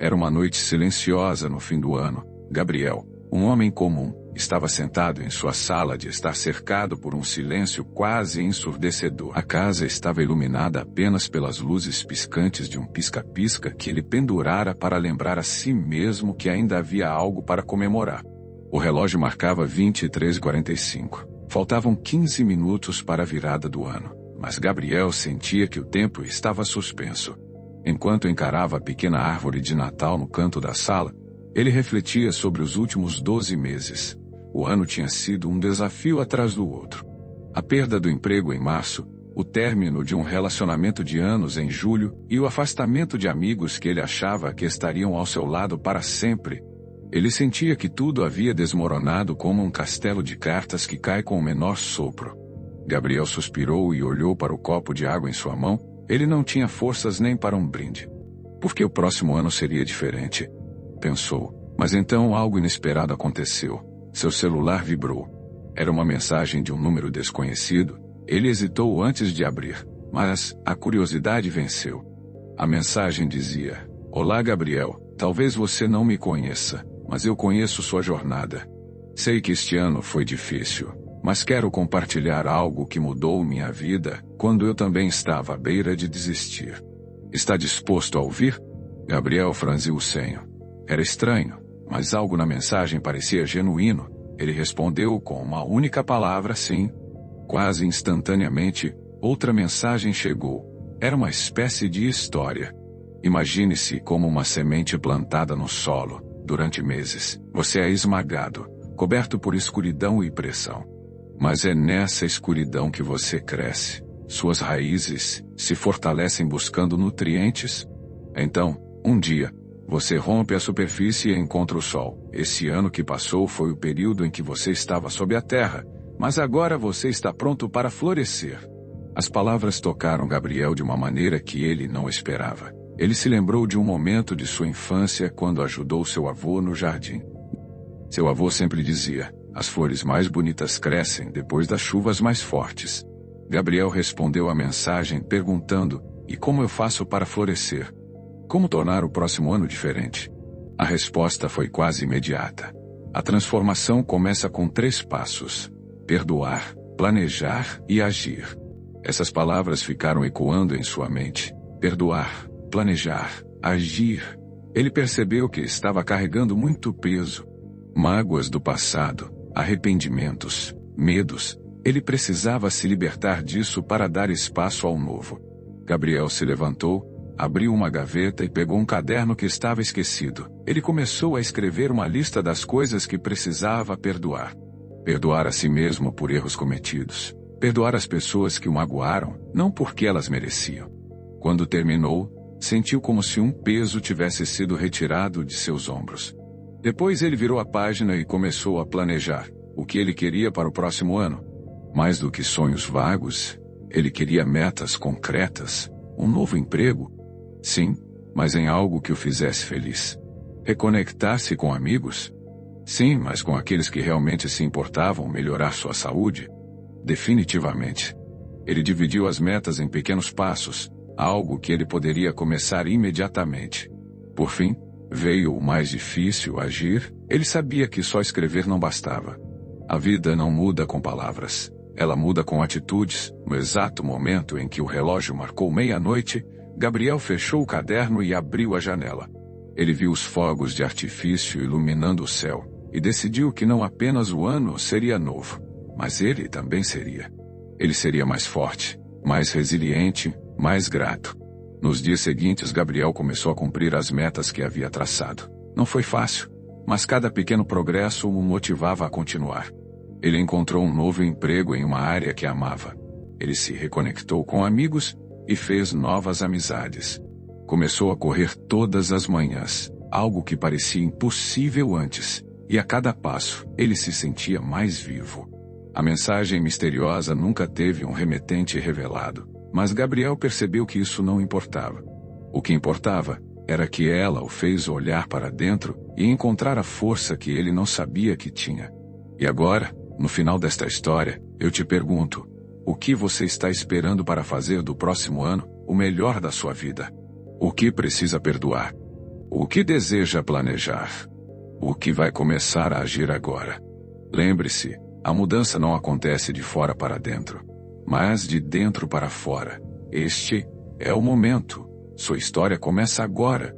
Era uma noite silenciosa no fim do ano. Gabriel, um homem comum, estava sentado em sua sala de estar cercado por um silêncio quase ensurdecedor. A casa estava iluminada apenas pelas luzes piscantes de um pisca-pisca que ele pendurara para lembrar a si mesmo que ainda havia algo para comemorar. O relógio marcava 23h45. Faltavam 15 minutos para a virada do ano, mas Gabriel sentia que o tempo estava suspenso. Enquanto encarava a pequena árvore de Natal no canto da sala, ele refletia sobre os últimos 12 meses. O ano tinha sido um desafio atrás do outro. A perda do emprego em março, o término de um relacionamento de anos em julho e o afastamento de amigos que ele achava que estariam ao seu lado para sempre. Ele sentia que tudo havia desmoronado como um castelo de cartas que cai com o menor sopro. Gabriel suspirou e olhou para o copo de água em sua mão. Ele não tinha forças nem para um brinde. Porque o próximo ano seria diferente, pensou. Mas então algo inesperado aconteceu. Seu celular vibrou. Era uma mensagem de um número desconhecido. Ele hesitou antes de abrir, mas a curiosidade venceu. A mensagem dizia: "Olá, Gabriel, talvez você não me conheça, mas eu conheço sua jornada. Sei que este ano foi difícil, mas quero compartilhar algo que mudou minha vida quando eu também estava à beira de desistir. Está disposto a ouvir?" Gabriel franziu o senho. Era estranho, mas algo na mensagem parecia genuíno. Ele respondeu com uma única palavra: sim. Quase instantaneamente, outra mensagem chegou. Era uma espécie de história. Imagine-se como uma semente plantada no solo. Durante meses, você é esmagado, coberto por escuridão e pressão. Mas é nessa escuridão que você cresce. Suas raízes se fortalecem buscando nutrientes. Então, um dia, você rompe a superfície e encontra o sol. Esse ano que passou foi o período em que você estava sob a terra, mas agora você está pronto para florescer. As palavras tocaram Gabriel de uma maneira que ele não esperava. Ele se lembrou de um momento de sua infância quando ajudou seu avô no jardim. Seu avô sempre dizia: "As flores mais bonitas crescem depois das chuvas mais fortes." Gabriel respondeu à mensagem perguntando: "E como eu faço para florescer? Como tornar o próximo ano diferente?" A resposta foi quase imediata. A transformação começa com 3 passos: perdoar, planejar e agir. Essas palavras ficaram ecoando em sua mente. Perdoar, planejar, agir. Ele percebeu que estava carregando muito peso. Mágoas do passado, arrependimentos, medos. Ele precisava se libertar disso para dar espaço ao novo. Gabriel se levantou, abriu uma gaveta e pegou um caderno que estava esquecido. Ele começou a escrever uma lista das coisas que precisava perdoar. Perdoar a si mesmo por erros cometidos. Perdoar as pessoas que o magoaram, não porque elas mereciam. Quando terminou, sentiu como se um peso tivesse sido retirado de seus ombros. Depois ele virou a página e começou a planejar o que ele queria para o próximo ano. Mais do que sonhos vagos, ele queria metas concretas, um novo emprego. Sim, mas em algo que o fizesse feliz. Reconectar-se com amigos? Sim, mas com aqueles que realmente se importavam melhorar sua saúde? Definitivamente. Ele dividiu as metas em pequenos passos, algo que ele poderia começar imediatamente. Por fim, veio o mais difícil: agir. Ele sabia que só escrever não bastava. A vida não muda com palavras. Ela muda com atitudes. No exato momento em que o relógio marcou meia-noite, Gabriel fechou o caderno e abriu a janela. Ele viu os fogos de artifício iluminando o céu, e decidiu que não apenas o ano seria novo, mas ele também seria. Ele seria mais forte, mais resiliente, mais grato. Nos dias seguintes, Gabriel começou a cumprir as metas que havia traçado. Não foi fácil, mas cada pequeno progresso o motivava a continuar. Ele encontrou um novo emprego em uma área que amava. Ele se reconectou com amigos e fez novas amizades. Começou a correr todas as manhãs, algo que parecia impossível antes, e a cada passo, ele se sentia mais vivo. A mensagem misteriosa nunca teve um remetente revelado, mas Gabriel percebeu que isso não importava. O que importava era que ela o fez olhar para dentro e encontrar a força que ele não sabia que tinha. E agora, no final desta história, eu te pergunto: o que você está esperando para fazer do próximo ano o melhor da sua vida? O que precisa perdoar? O que deseja planejar? O que vai começar a agir agora? Lembre-se, a mudança não acontece de fora para dentro, mas de dentro para fora. Este é o momento. Sua história começa agora.